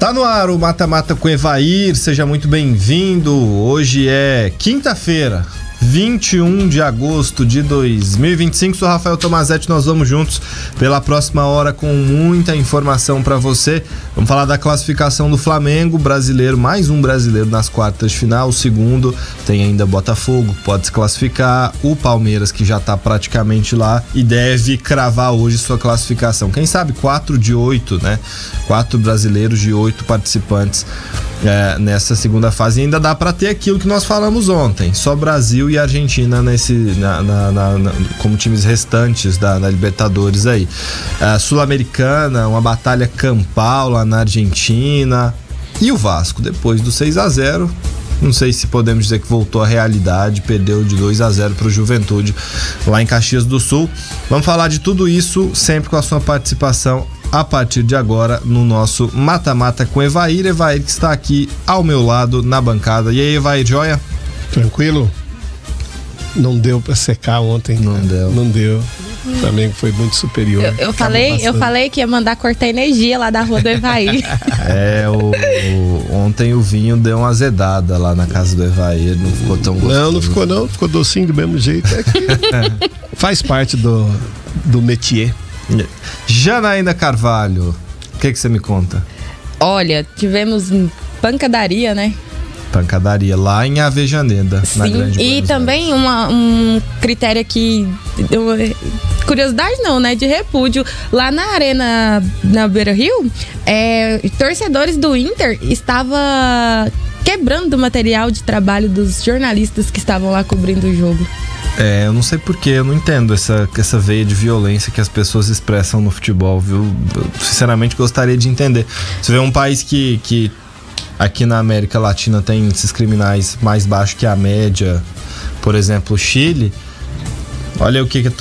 Tá no ar o Mata-Mata com Evair, seja muito bem-vindo. Hoje é quinta-feira, 21 de agosto de 2025. Sou Rafael Tomazetti, nós vamos juntos pela próxima hora com muita informação para você. Vamos falar da classificação do Flamengo, brasileiro, mais um brasileiro nas quartas de final. O segundo tem ainda Botafogo, pode se classificar. O Palmeiras, que já tá praticamente lá e deve cravar hoje sua classificação. Quem sabe 4 de 8, né? 4 brasileiros de 8 participantes nessa segunda fase. E ainda dá para ter aquilo que nós falamos ontem, só Brasil e Argentina como times restantes da Libertadores aí. Sul-Americana, uma batalha campal lá na Argentina. E o Vasco, depois do 6-0, não sei se podemos dizer que voltou à realidade, perdeu de 2-0 para o Juventude lá em Caxias do Sul. Vamos falar de tudo isso sempre com a sua participação a partir de agora no nosso Mata-Mata com Evair. Evair que está aqui ao meu lado na bancada. E aí, Evair, joia? Tranquilo? Não deu pra secar ontem. Não deu. O Flamengo foi muito superior. Eu falei que ia mandar cortar energia lá da rua do Evair. Ontem o vinho deu uma azedada lá na casa do Evair, não ficou tão gostoso. Não ficou docinho do mesmo jeito. Faz parte do métier. Janaína Carvalho, o que você me conta? Olha, tivemos pancadaria, né? Pancadaria lá em Avejaneda, sim, na Grande Buenos e também um critério aqui, curiosidade não, né, de repúdio, lá na arena, na Beira-Rio, torcedores do Inter estavam quebrando o material de trabalho dos jornalistas que estavam lá cobrindo o jogo. Eu não sei porquê, eu não entendo essa veia de violência que as pessoas expressam no futebol, viu? Eu, sinceramente, gostaria de entender. Você vê um país que aqui na América Latina tem índices criminais mais baixos que a média, por exemplo, o Chile. Olha o que a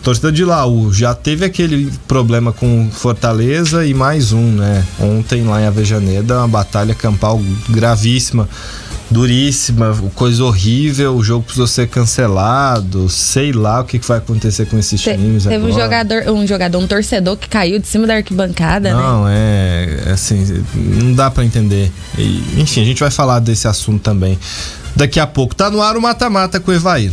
torcida de Laú já teve aquele problema com Fortaleza e mais um, né? Ontem lá em Avejaneda, uma batalha campal gravíssima, duríssima, coisa horrível, o jogo precisou ser cancelado, sei lá o que vai acontecer com esses times agora. Teve um torcedor que caiu de cima da arquibancada, não, né? Assim, não dá pra entender. Enfim, a gente vai falar desse assunto também daqui a pouco. Tá no ar o Mata-Mata com o Evair.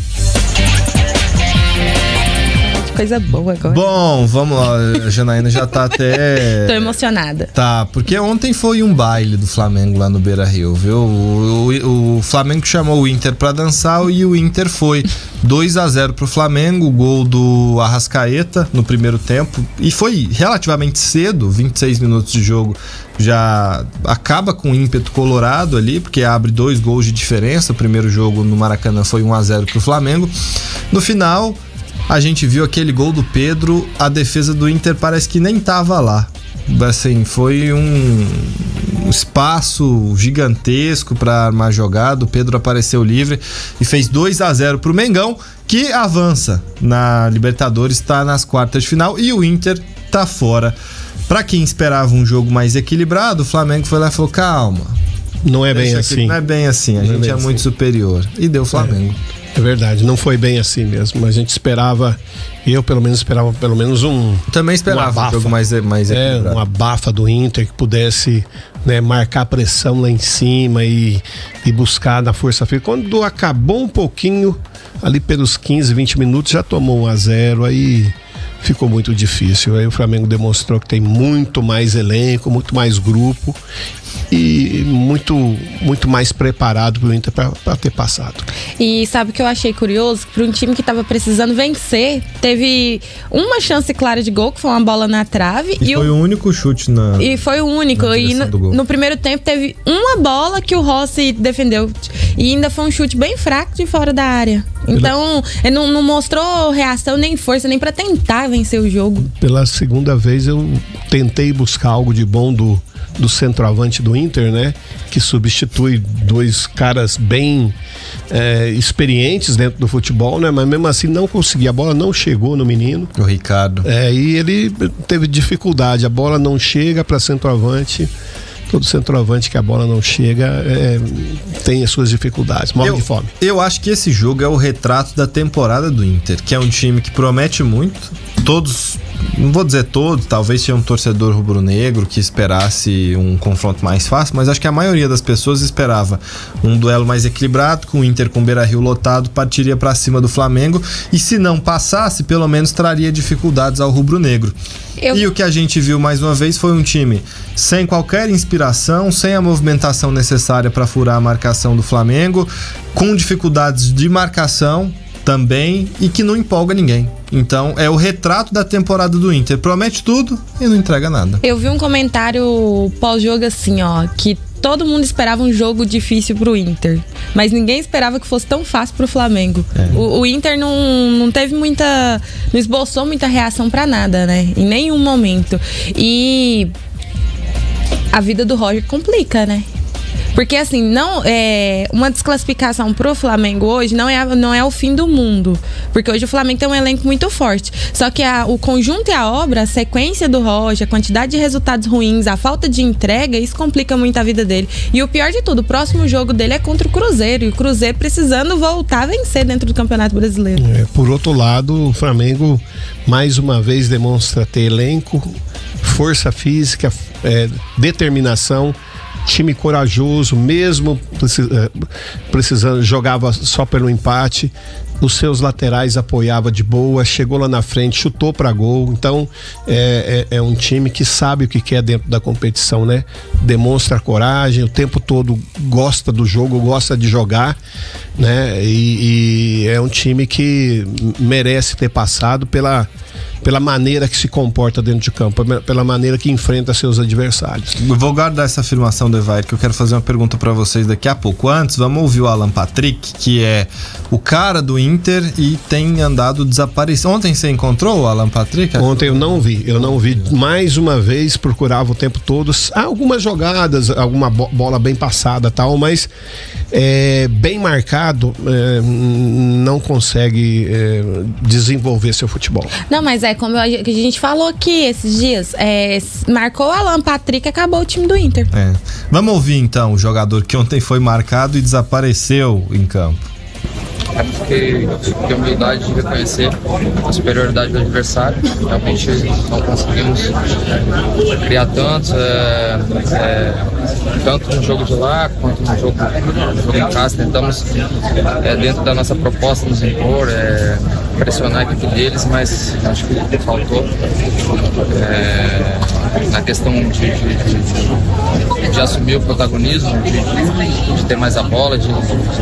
Coisa boa agora. Bom, vamos lá, a Janaína já tá até... Tô emocionada. Tá, porque ontem foi um baile do Flamengo lá no Beira-Rio, viu? O Flamengo chamou o Inter pra dançar e o Inter foi 2-0 pro Flamengo, o gol do Arrascaeta no primeiro tempo, e foi relativamente cedo, 26 minutos de jogo, já acaba com ímpeto colorado ali, porque abre 2 gols de diferença. O primeiro jogo no Maracanã foi 1-0 pro Flamengo. No final, a gente viu aquele gol do Pedro, a defesa do Inter parece que nem tava lá. Assim, foi um espaço gigantesco para armar jogada. O Pedro apareceu livre e fez 2-0 pro Mengão, que avança na Libertadores, tá nas quartas de final, e o Inter tá fora. Para quem esperava um jogo mais equilibrado, o Flamengo foi lá e falou: calma, não é bem assim. Não é bem assim, a gente é muito superior. E deu Flamengo. É verdade, não foi bem assim mesmo. A gente esperava, eu pelo menos esperava Também esperava um jogo mais equilibrado. Uma abafa do Inter que pudesse, né, marcar pressão lá em cima e buscar na força física. Quando acabou um pouquinho, ali pelos 15, 20 minutos, já tomou 1-0, aí ficou muito difícil. Aí o Flamengo demonstrou que tem muito mais elenco, muito mais grupo e muito mais preparado pro Inter para ter passado. E sabe o que eu achei curioso? Para um time que estava precisando vencer, teve uma chance clara de gol, que foi uma bola na trave. E foi o único chute E foi o único. E no primeiro tempo teve uma bola que o Rossi defendeu. E ainda foi um chute bem fraco de fora da área. Então, ele não mostrou reação nem força, nem para tentar vencer o jogo. Pela segunda vez eu tentei buscar algo de bom do centroavante do Inter, né? Que substitui 2 caras bem experientes dentro do futebol, né? Mas mesmo assim não consegui, a bola não chegou no menino. O Ricardo. E ele teve dificuldade, a bola não chega para centroavante. Todo centroavante que a bola não chega tem as suas dificuldades, morre de fome. Eu acho que esse jogo é o retrato da temporada do Inter, que é um time que promete muito, todos não vou dizer todos, talvez tinha um torcedor rubro-negro que esperasse um confronto mais fácil, mas acho que a maioria das pessoas esperava um duelo mais equilibrado, com o Inter com o Beira-Rio lotado, partiria para cima do Flamengo, e se não passasse, pelo menos traria dificuldades ao rubro-negro. E o que a gente viu mais uma vez foi um time sem qualquer inspiração, sem a movimentação necessária para furar a marcação do Flamengo, com dificuldades de marcação também, e que não empolga ninguém. Então é o retrato da temporada do Inter, promete tudo e não entrega nada. Eu vi um comentário pós-jogo assim, ó, que todo mundo esperava um jogo difícil pro Inter, mas ninguém esperava que fosse tão fácil pro Flamengo. O Inter não teve muita, não esboçou muita reação pra nada, né, em nenhum momento. E a vida do Roger complica, né? Porque assim, não é uma desclassificação pro Flamengo hoje não é o fim do mundo. Porque hoje o Flamengo tem um elenco muito forte. Só que o conjunto e a obra, a sequência do Roger, a quantidade de resultados ruins, a falta de entrega, isso complica muito a vida dele. E o pior de tudo, o próximo jogo dele é contra o Cruzeiro. E o Cruzeiro precisando voltar a vencer dentro do Campeonato Brasileiro. Por outro lado, o Flamengo mais uma vez demonstra ter elenco, força física, determinação, time corajoso, mesmo precisando, jogava só pelo empate, os seus laterais apoiava de boa, chegou lá na frente, chutou para gol. Então é um time que sabe o que quer dentro da competição, né? Demonstra coragem, o tempo todo gosta do jogo, gosta de jogar, né? E é um time que merece ter passado pela maneira que se comporta dentro de campo, pela maneira que enfrenta seus adversários. Eu vou guardar essa afirmação do Evair, que eu quero fazer uma pergunta para vocês daqui a pouco. Antes, vamos ouvir o Alan Patrick, que é o cara do Inter e tem andado desaparecido. Ontem você encontrou o Alan Patrick? Ontem eu não vi. Mais uma vez, procurava o tempo todo algumas jogadas, alguma bola bem passada, tal, mas bem marcado, não consegue desenvolver seu futebol. Não, mas como a gente falou aqui esses dias, marcou o Alan Patrick e acabou o time do Inter. Vamos ouvir então o jogador que ontem foi marcado e desapareceu em campo. Temos que ter humildade de reconhecer a superioridade do adversário. Realmente não conseguimos criar tanto no jogo de lá quanto no jogo em casa. Tentamos, dentro da nossa proposta, nos impor, pressionar a equipe deles, mas acho que faltou na questão de assumir o protagonismo, de ter mais a bola, de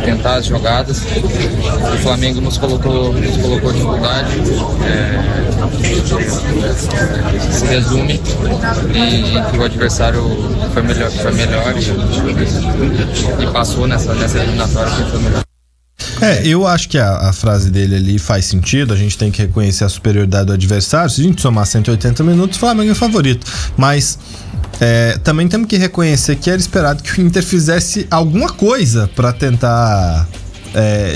tentar as jogadas. O Flamengo nos colocou dificuldade, se resume em que o adversário foi melhor e passou nessa eliminatória que foi melhor. Eu acho que a frase dele ali faz sentido. A gente tem que reconhecer a superioridade do adversário. Se a gente somar 180 minutos, o Flamengo é o favorito. Mas também temos que reconhecer que era esperado que o Inter fizesse alguma coisa para tentar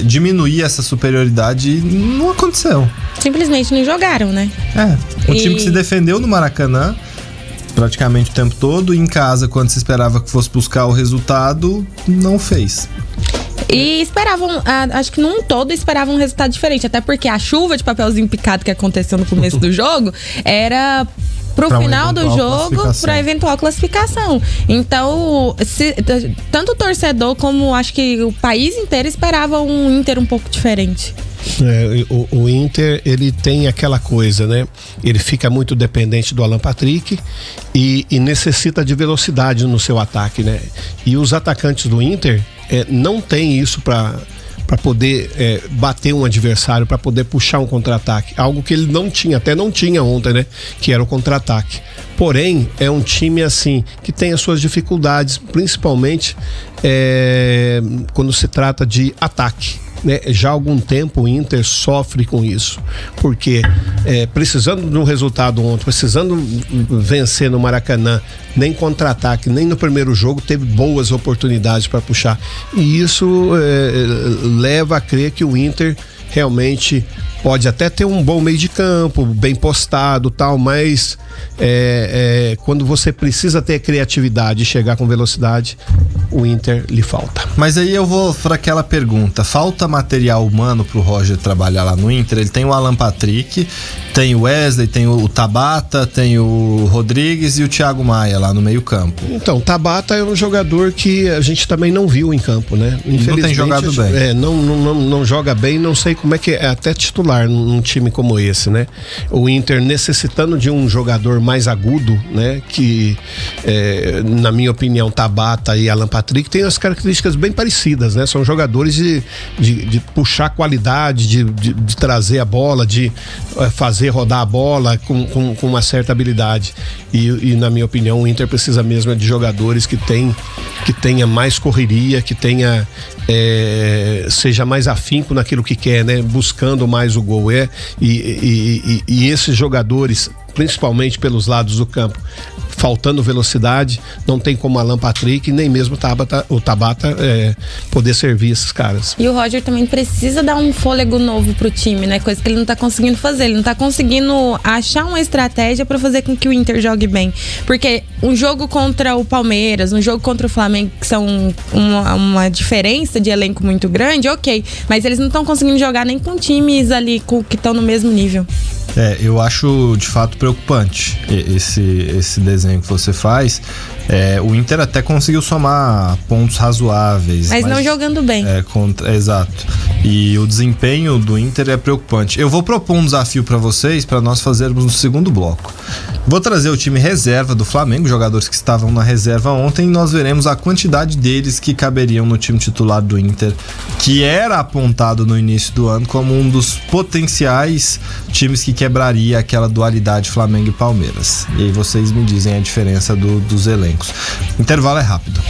diminuir essa superioridade, e não aconteceu. Simplesmente não jogaram, né? Um time que se defendeu no Maracanã praticamente o tempo todo, e em casa, quando se esperava que fosse buscar o resultado, não fez. E esperavam, acho que num todo esperavam um resultado diferente, até porque a chuva de papelzinho picado que aconteceu no começo do jogo era pro final do jogo, para eventual classificação. Então, tanto o torcedor como acho que o país inteiro esperava um Inter um pouco diferente. O Inter, ele tem aquela coisa, né? Ele fica muito dependente do Alan Patrick e necessita de velocidade no seu ataque, né? E os atacantes do Inter não tem isso para poder bater um adversário, para poder puxar um contra-ataque, algo que ele não tinha, até não tinha ontem, né? Que era o contra-ataque. Porém, é um time assim que tem as suas dificuldades, principalmente quando se trata de ataque. Já há algum tempo o Inter sofre com isso, porque precisando de um resultado ontem, precisando vencer no Maracanã, nem contra-ataque, nem no primeiro jogo teve boas oportunidades para puxar, e isso leva a crer que o Inter realmente pode até ter um bom meio de campo, bem postado, tal, mas quando você precisa ter criatividade e chegar com velocidade, o Inter lhe falta. Mas aí eu vou para aquela pergunta: falta material humano pro Roger trabalhar lá no Inter? Ele tem o Alan Patrick, Tem o Wesley, tem o Tabata, tem o Rodrigues e o Thiago Maia lá no meio campo. Então, Tabata é um jogador que a gente também não viu em campo, né? Infelizmente, não tem jogado bem. Não joga bem, não sei como é que é até titular num time como esse, né? O Inter necessitando de um jogador mais agudo, né? Que, na minha opinião, Tabata e Alan Patrick têm as características bem parecidas, né? São jogadores de puxar qualidade, de trazer a bola, de fazer rodar a bola com uma certa habilidade. E na minha opinião, o Inter precisa mesmo de jogadores que tenha mais correria, que tenha seja mais afinco naquilo que quer, né? Buscando mais o gol. E esses jogadores, principalmente pelos lados do campo, faltando velocidade, não tem como Alan Patrick nem mesmo o Tabata poder servir esses caras. E o Roger também precisa dar um fôlego novo pro time, né? Coisa que ele não tá conseguindo fazer. Ele não tá conseguindo achar uma estratégia pra fazer com que o Inter jogue bem. Porque um jogo contra o Palmeiras, um jogo contra o Flamengo, que são uma diferença de elenco muito grande, ok. Mas eles não estão conseguindo jogar nem com times ali que estão no mesmo nível. Eu acho de fato preocupante esse desenho que você faz. O Inter até conseguiu somar pontos razoáveis. Mas não jogando bem. Exato. E o desempenho do Inter é preocupante. Eu vou propor um desafio para vocês, para nós fazermos no segundo bloco. Vou trazer o time reserva do Flamengo, jogadores que estavam na reserva ontem, e nós veremos a quantidade deles que caberiam no time titular do Inter, que era apontado no início do ano como um dos potenciais times que quebraria aquela dualidade Flamengo e Palmeiras. E aí vocês me dizem a diferença dos elencos. O intervalo é rápido.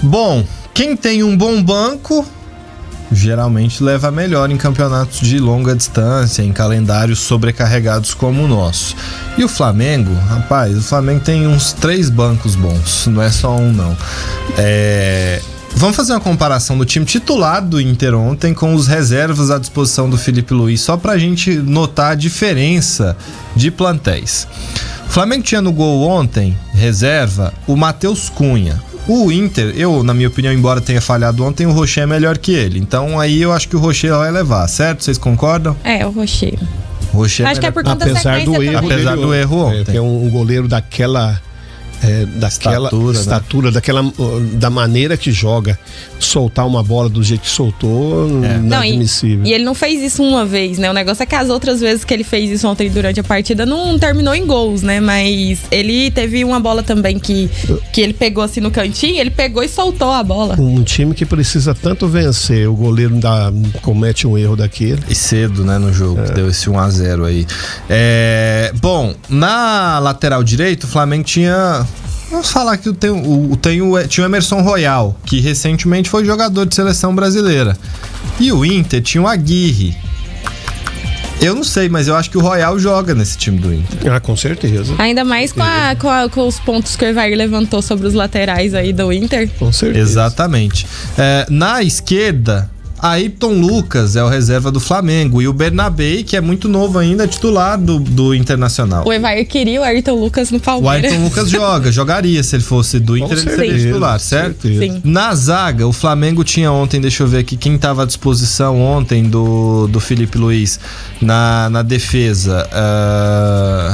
Bom, quem tem um bom banco geralmente leva melhor em campeonatos de longa distância, em calendários sobrecarregados como o nosso. E o Flamengo, rapaz, o Flamengo tem uns 3 bancos bons, não é só um não. Vamos fazer uma comparação do time titular do Inter ontem com os reservas à disposição do Felipe Luiz, só pra gente notar a diferença de plantéis. O Flamengo tinha no gol ontem, reserva, o Matheus Cunha. O Inter, na minha opinião, embora tenha falhado ontem, o Rocher é melhor que ele. Então aí eu acho que o Rocher vai levar, certo? Vocês concordam? O Rocher. Acho que é por conta da sequência. Apesar do erro ontem. É um goleiro daquela estatura, né? Da maneira que joga, soltar uma bola do jeito que soltou, não é admissível. E ele não fez isso uma vez, né? O negócio é que as outras vezes que ele fez isso ontem durante a partida não terminou em gols, né? Mas ele teve uma bola também que ele pegou assim no cantinho, ele pegou e soltou a bola. Um time que precisa tanto vencer, o goleiro comete um erro daquele. E cedo, né, no jogo, que deu esse 1-0 aí. Bom, na lateral direito, o Flamengo tinha... Vamos falar que tinha o Emerson Royal, que recentemente foi jogador de seleção brasileira. E o Inter tinha o Aguirre. Eu não sei, mas eu acho que o Royal joga nesse time do Inter. Com certeza. Ainda mais com os pontos que o Evair levantou sobre os laterais aí do Inter. Com certeza. Exatamente. Na esquerda, Ayrton Lucas é o reserva do Flamengo, e o Bernabé, que é muito novo ainda, é titular do Internacional. O Evair queria o Ayrton Lucas no Palmeiras. O Ayrton Lucas jogaria se ele fosse do Inter, ele seria titular, certo? Sim. Na zaga, o Flamengo tinha ontem, deixa eu ver aqui quem estava à disposição ontem do Felipe Luiz na defesa.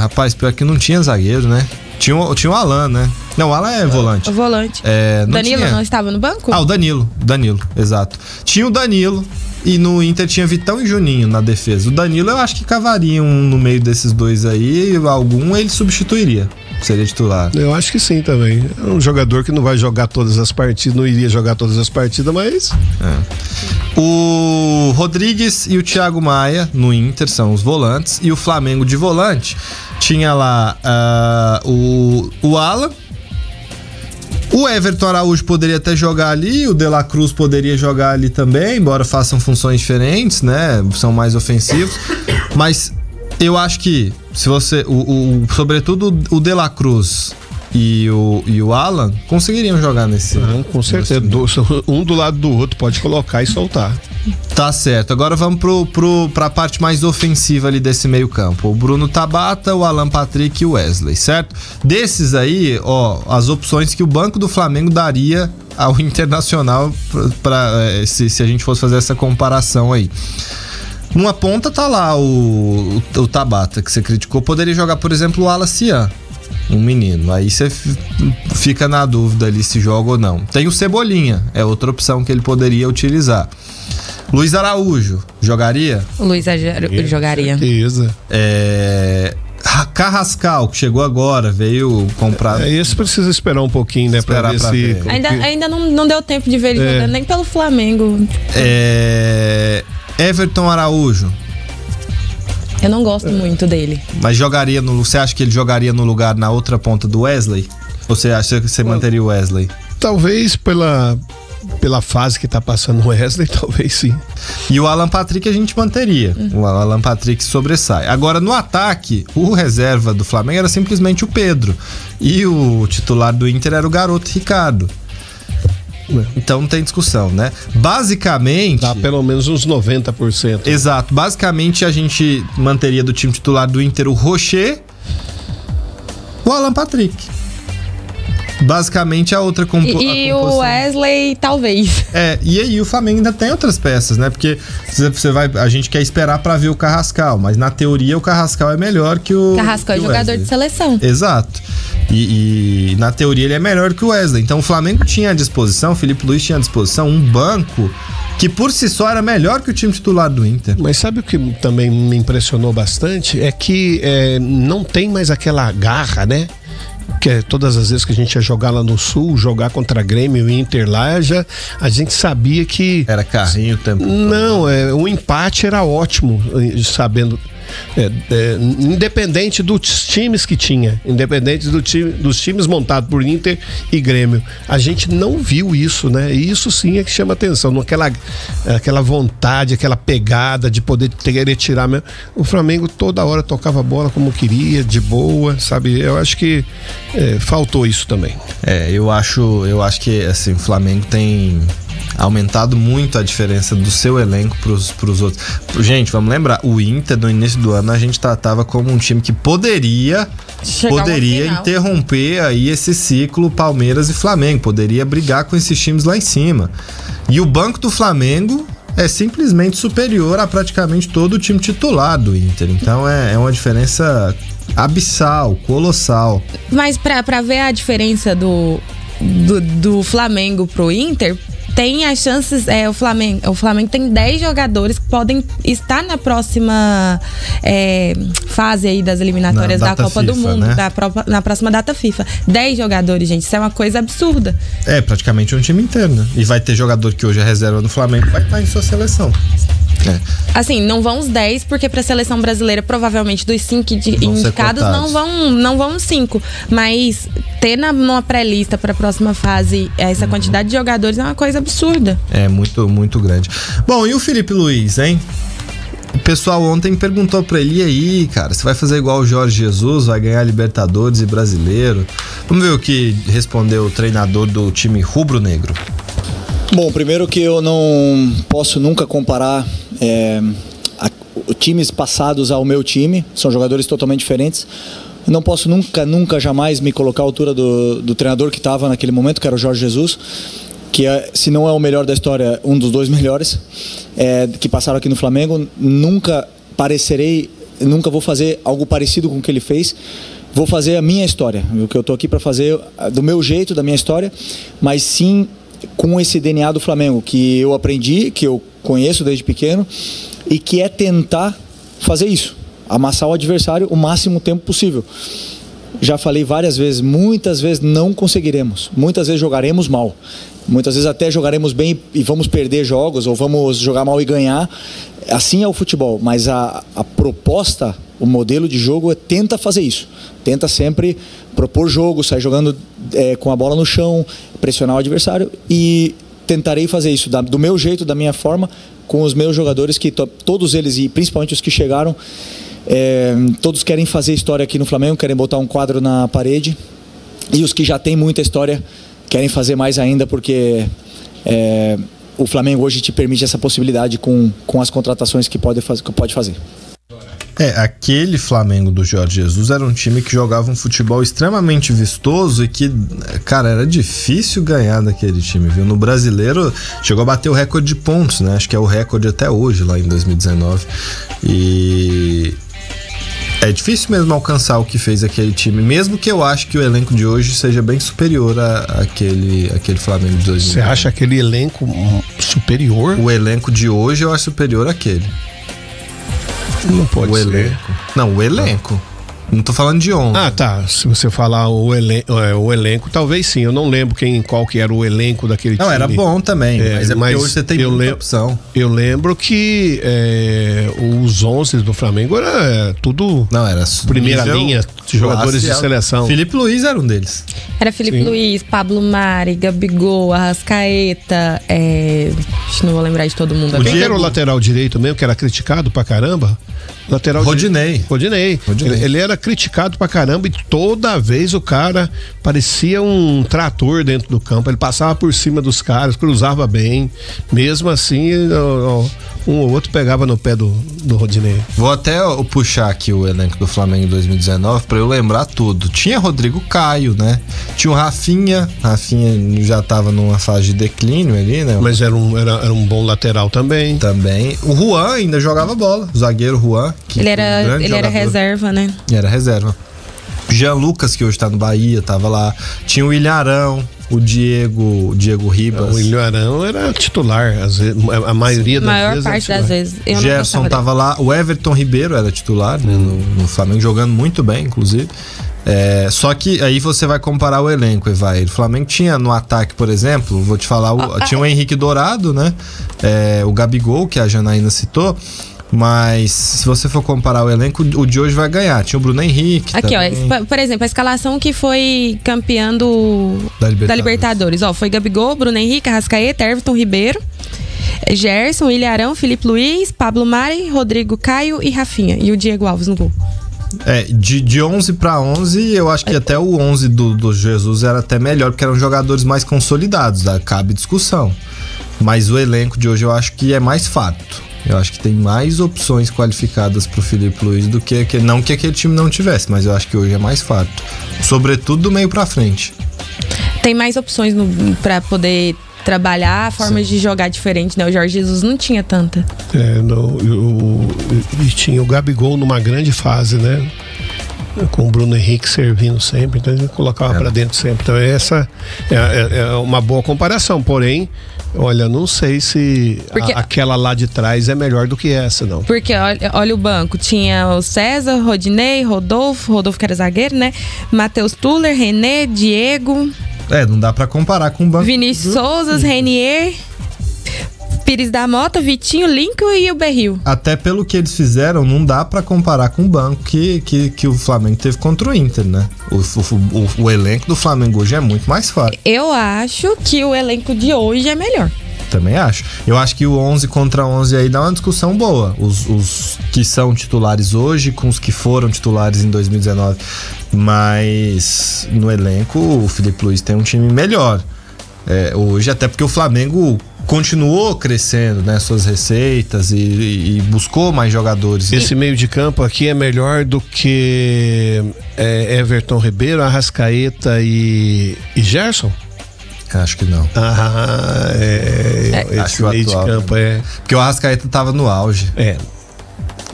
Rapaz, pior que não tinha zagueiro, né? Tinha o Alan, né? Não, o Alan é volante. O volante. Danilo não estava no banco? O Danilo, exato. Tinha o Danilo e no Inter tinha Vitão e Juninho na defesa. O Danilo eu acho que cavaria no meio desses dois aí, algum ele substituiria. Seria titular. Eu acho que sim também. É um jogador que não vai jogar todas as partidas, não iria jogar todas as partidas, mas... O Rodrigues e o Thiago Maia no Inter são os volantes, e o Flamengo de volante tinha lá o Alan, o Everton Araújo poderia até jogar ali, o De La Cruz poderia jogar ali também, embora façam funções diferentes, né? São mais ofensivos, mas eu acho que se você, sobretudo o De La Cruz e o Alan conseguiriam jogar nesse. Com certeza, um do lado do outro, pode colocar e soltar. Tá certo. Agora vamos pra parte mais ofensiva ali desse meio campo. O Bruno Tabata, o Alan Patrick e o Wesley, certo? Desses aí, ó, as opções que o Banco do Flamengo daria ao Internacional se a gente fosse fazer essa comparação aí. Numa ponta tá lá o Tabata, que você criticou. Poderia jogar, por exemplo, o Alacian, um menino. Aí você fica na dúvida ali se joga ou não. Tem o Cebolinha, é outra opção que ele poderia utilizar. Luiz Araújo, jogaria? O Luiz jogaria. Certeza. Carrascal, que chegou agora, veio comprar. Esse precisa esperar um pouquinho, né? Pra ver se. Ainda não deu tempo de ver ele jogando, nem pelo Flamengo. Everton Araújo. Eu não gosto muito dele. Mas jogaria você acha que ele jogaria no lugar na outra ponta do Wesley? Ou você acha que você manteria o Wesley? Talvez pela fase que tá passando o Wesley, talvez sim. E o Alan Patrick a gente manteria. O Alan Patrick sobressai. Agora, no ataque, o reserva do Flamengo era simplesmente o Pedro. E o titular do Inter era o garoto Ricardo. Então não tem discussão, né? Basicamente... Dá pelo menos uns 90%. Exato. Basicamente a gente manteria do time titular do Inter o Rocher, o Alan Patrick. Basicamente a outra composição. E o Wesley, talvez. E aí o Flamengo ainda tem outras peças, né? Porque a gente quer esperar pra ver o Carrascal, mas na teoria o Carrascal é melhor que o Carrascal é jogador Wesley. De seleção. Exato. E na teoria ele é melhor que o Wesley. Então o Flamengo tinha à disposição, o Felipe Luiz tinha à disposição um banco que por si só era melhor que o time titular do Inter. Mas sabe o que também me impressionou bastante? É que não tem mais aquela garra, né? Que todas as vezes que a gente ia jogar lá no Sul, jogar contra Grêmio e Inter lá, a gente sabia que... Era carrinho o tempo todo. Não, o empate era ótimo, sabendo... independente dos times que tinha, independente dos times montados por Inter e Grêmio, a gente não viu isso, né? E isso sim é que chama atenção, aquela vontade, aquela pegada de poder querer tirar mesmo. O Flamengo toda hora tocava a bola como queria, de boa, sabe? Eu acho que faltou isso também. Eu acho que assim, o Flamengo tem aumentado muito a diferença do seu elenco pros outros. Gente, vamos lembrar, o Inter no início do ano a gente tratava como um time que poderia interromper aí esse ciclo Palmeiras e Flamengo, poderia brigar com esses times lá em cima. E o banco do Flamengo é simplesmente superior a praticamente todo o time titular do Inter. Então é uma diferença abissal, colossal. Mas pra ver a diferença do Flamengo pro Inter, tem as chances, o Flamengo tem 10 jogadores que podem estar na próxima fase aí das eliminatórias da Copa do Mundo, né? Na próxima data FIFA. 10 jogadores, gente, isso é uma coisa absurda. É praticamente um time inteiro, né? E vai ter jogador que hoje é reserva do Flamengo, vai estar em sua seleção. Assim, não vão os 10, porque pra seleção brasileira, provavelmente dos 5 indicados, não vão 5. Mas ter numa pré-lista pra próxima fase essa quantidade de jogadores é uma coisa absurda. É muito, muito grande. Bom, e o Felipe Luiz, hein? O pessoal ontem perguntou pra ele, e aí, cara, você vai fazer igual o Jorge Jesus, vai ganhar Libertadores e Brasileiro? Vamos ver o que respondeu o treinador do time rubro-negro. Bom, primeiro que eu não posso nunca comparar times passados ao meu time, são jogadores totalmente diferentes. Eu não posso nunca, jamais me colocar à altura do treinador que estava naquele momento, que era o Jorge Jesus, que se não é o melhor da história, um dos 2 melhores que passaram aqui no Flamengo. Nunca vou fazer algo parecido com o que ele fez. Vou fazer a minha história, o que eu estou aqui para fazer do meu jeito, da minha história, mas sim com esse DNA do Flamengo, que eu aprendi, que eu conheço desde pequeno, e que é tentar fazer isso, amassar o adversário o máximo tempo possível. Já falei várias vezes, muitas vezes não conseguiremos, muitas vezes jogaremos mal, muitas vezes até jogaremos bem e vamos perder jogos, ou vamos jogar mal e ganhar. Assim é o futebol, mas a proposta, o modelo de jogo tenta fazer isso, tenta sempre propor jogo, sair jogando com a bola no chão, pressionar o adversário, e tentarei fazer isso do meu jeito, da minha forma, com os meus jogadores, que todos eles, e principalmente os que chegaram, todos querem fazer história aqui no Flamengo, querem botar um quadro na parede, e os que já têm muita história querem fazer mais ainda, porque o Flamengo hoje te permite essa possibilidade com as contratações que pode fazer. Aquele Flamengo do Jorge Jesus era um time que jogava um futebol extremamente vistoso e que, cara, era difícil ganhar daquele time, viu? No Brasileiro chegou a bater o recorde de pontos, né? Acho que é o recorde até hoje, lá em 2019. E é difícil mesmo alcançar o que fez aquele time, mesmo que eu acho que o elenco de hoje seja bem superior àquele Flamengo de 2019. Você acha aquele elenco superior? O elenco de hoje eu acho superior àquele. Não pode ser. Elenco. Não, o elenco. Não tô falando de 11. Ah, tá. Se você falar o elenco, talvez sim. Eu não lembro qual que era o elenco daquele time. Não, era bom também, mas hoje você tem muita opção. Eu lembro que os 11 do Flamengo era tudo primeira linha de jogadores de seleção. Felipe Luiz era um deles. Era Felipe Luiz, Pablo Mari, Gabigol, Arrascaeta, não vou lembrar de todo mundo agora. Quem era o lateral direito mesmo, que era criticado pra caramba? Lateral Rodinei. Ele era criticado pra caramba e toda vez o cara parecia um trator dentro do campo. Ele passava por cima dos caras, cruzava bem. Mesmo assim, um ou outro pegava no pé do Rodinei. Vou até puxar aqui o elenco do Flamengo em 2019 pra eu lembrar tudo. Tinha Rodrigo Caio, né? Tinha o Rafinha já tava numa fase de declínio ali, né? Mas era um bom lateral também. O Juan ainda jogava bola, o zagueiro Juan. Ele era reserva, né? Era reserva. Jean Lucas, que hoje tá no Bahia, tava lá. Tinha o Ilharão, o Diego Ribas. O Ilharão era titular, às vezes, a maioria das vezes. A maior parte das vezes. Gerson tava lá. O Everton Ribeiro era titular, né, no Flamengo, jogando muito bem, inclusive. Só que aí você vai comparar o elenco, Evair. O Flamengo tinha no ataque, por exemplo, vou te falar, tinha o Henrique Dourado, né? O Gabigol, que a Janaína citou. Mas se você for comparar o elenco, o de hoje vai ganhar. Tinha o Bruno Henrique. Aqui, ó, por exemplo, a escalação que foi campeã da Libertadores. Ó, foi Gabigol, Bruno Henrique, Arrascaeta, Everton Ribeiro, Gerson, Ilharão, Felipe Luiz, Pablo Mari, Rodrigo Caio e Rafinha. E o Diego Alves no gol. De 11 para 11, eu acho que até o 11 do Jesus era até melhor, porque eram jogadores mais consolidados, cabe discussão. Mas o elenco de hoje eu acho que é mais fato. Eu acho que tem mais opções qualificadas pro Felipe Luiz do que não que aquele time não tivesse, mas eu acho que hoje é mais fato. Sobretudo do meio pra frente. Tem mais opções pra poder trabalhar formas de jogar diferente, né? O Jorge Jesus não tinha tanta. E tinha o Gabigol numa grande fase, né? Com o Bruno Henrique servindo sempre, então ele colocava pra dentro sempre. Então essa é uma boa comparação, porém, olha, não sei se aquela lá de trás é melhor do que essa, não. Porque olha o banco, tinha o César, Rodinei, Rodolfo que era zagueiro, né? Matheus Tuller, René, Diego. Não dá pra comparar com o banco. Vinícius Souza, Renier, Pires da Mota, Vitinho, Lincoln e o Berril. Até pelo que eles fizeram, não dá pra comparar com o banco que o Flamengo teve contra o Inter, né? O elenco do Flamengo hoje é muito mais fácil. Eu acho que o elenco de hoje é melhor. Também acho. Eu acho que o 11 contra 11 aí dá uma discussão boa. Os que são titulares hoje com os que foram titulares em 2019. Mas no elenco o Felipe Luiz tem um time melhor. Hoje, até porque o Flamengo continuou crescendo, né, suas receitas e buscou mais jogadores. Esse meio de campo aqui é melhor do que Everton Ribeiro, Arrascaeta e Gerson? Acho que não. Esse meio de campo porque o Arrascaeta tava no auge.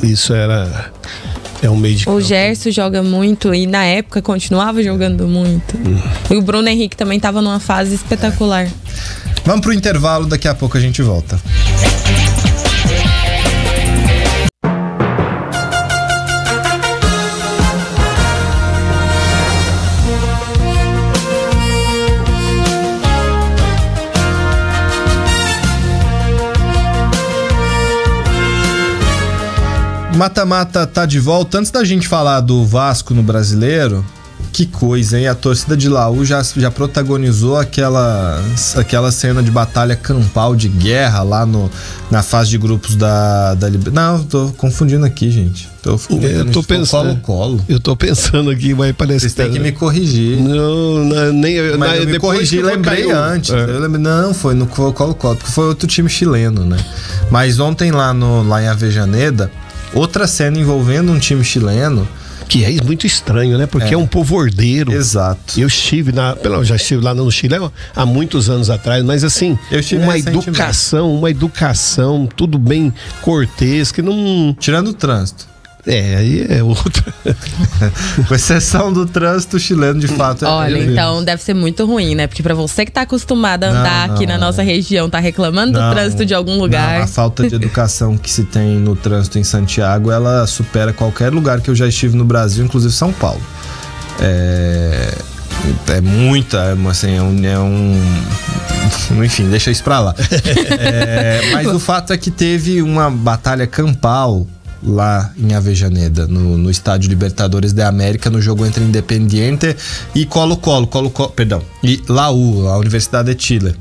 Isso era um meio de campo. O Gerson joga muito e na época continuava jogando muito. E o Bruno Henrique também tava numa fase espetacular. Vamos pro intervalo, daqui a pouco a gente volta. Mata-mata tá de volta. Antes da gente falar do Vasco no Brasileiro, que coisa, hein? A torcida de Laú já protagonizou aquela cena de batalha campal de guerra lá na fase de grupos da Não, tô confundindo aqui, gente. Eu tô pensando. Colo. Eu tô pensando aqui, mas parece. Vocês têm que me corrigir. Não, nem eu. Mas eu me corrigi, lembrei antes. Eu lembrei, não, foi no Colo-Colo, porque foi outro time chileno, né? Mas ontem lá em Avejaneda, outra cena envolvendo um time chileno. Que é muito estranho, né? Porque é um povo ordeiro. Exato. Eu já estive lá no Chile há muitos anos atrás, mas assim, uma educação, tudo bem cortês, que não... Tirando o trânsito. Aí é outra. Com exceção do trânsito chileno, de fato. Olha, então deve ser muito ruim, né? Porque pra você que tá acostumado a andar aqui na nossa região, tá reclamando do trânsito de algum lugar. A falta de educação que se tem no trânsito em Santiago, ela supera qualquer lugar que eu já estive no Brasil, inclusive São Paulo. É muita, assim, enfim, deixa isso pra lá. Mas o fato é que teve uma batalha campal lá em Avejaneda, no estádio Libertadores da América, no jogo entre Independiente e Colo-Colo, e Laú, a Universidade de Chile.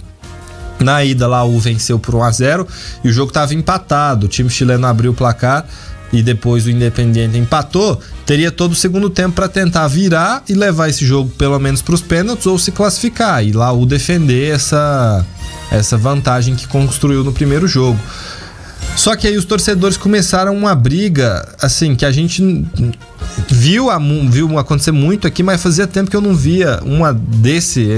Na ida, Laú venceu por 1-0 e o jogo estava empatado. O time chileno abriu o placar e depois o Independiente empatou. Teria todo o segundo tempo para tentar virar e levar esse jogo pelo menos para os pênaltis ou se classificar. E Laú defender essa vantagem que construiu no primeiro jogo. Só que aí os torcedores começaram uma briga, assim, que a gente viu acontecer muito aqui, mas fazia tempo que eu não via uma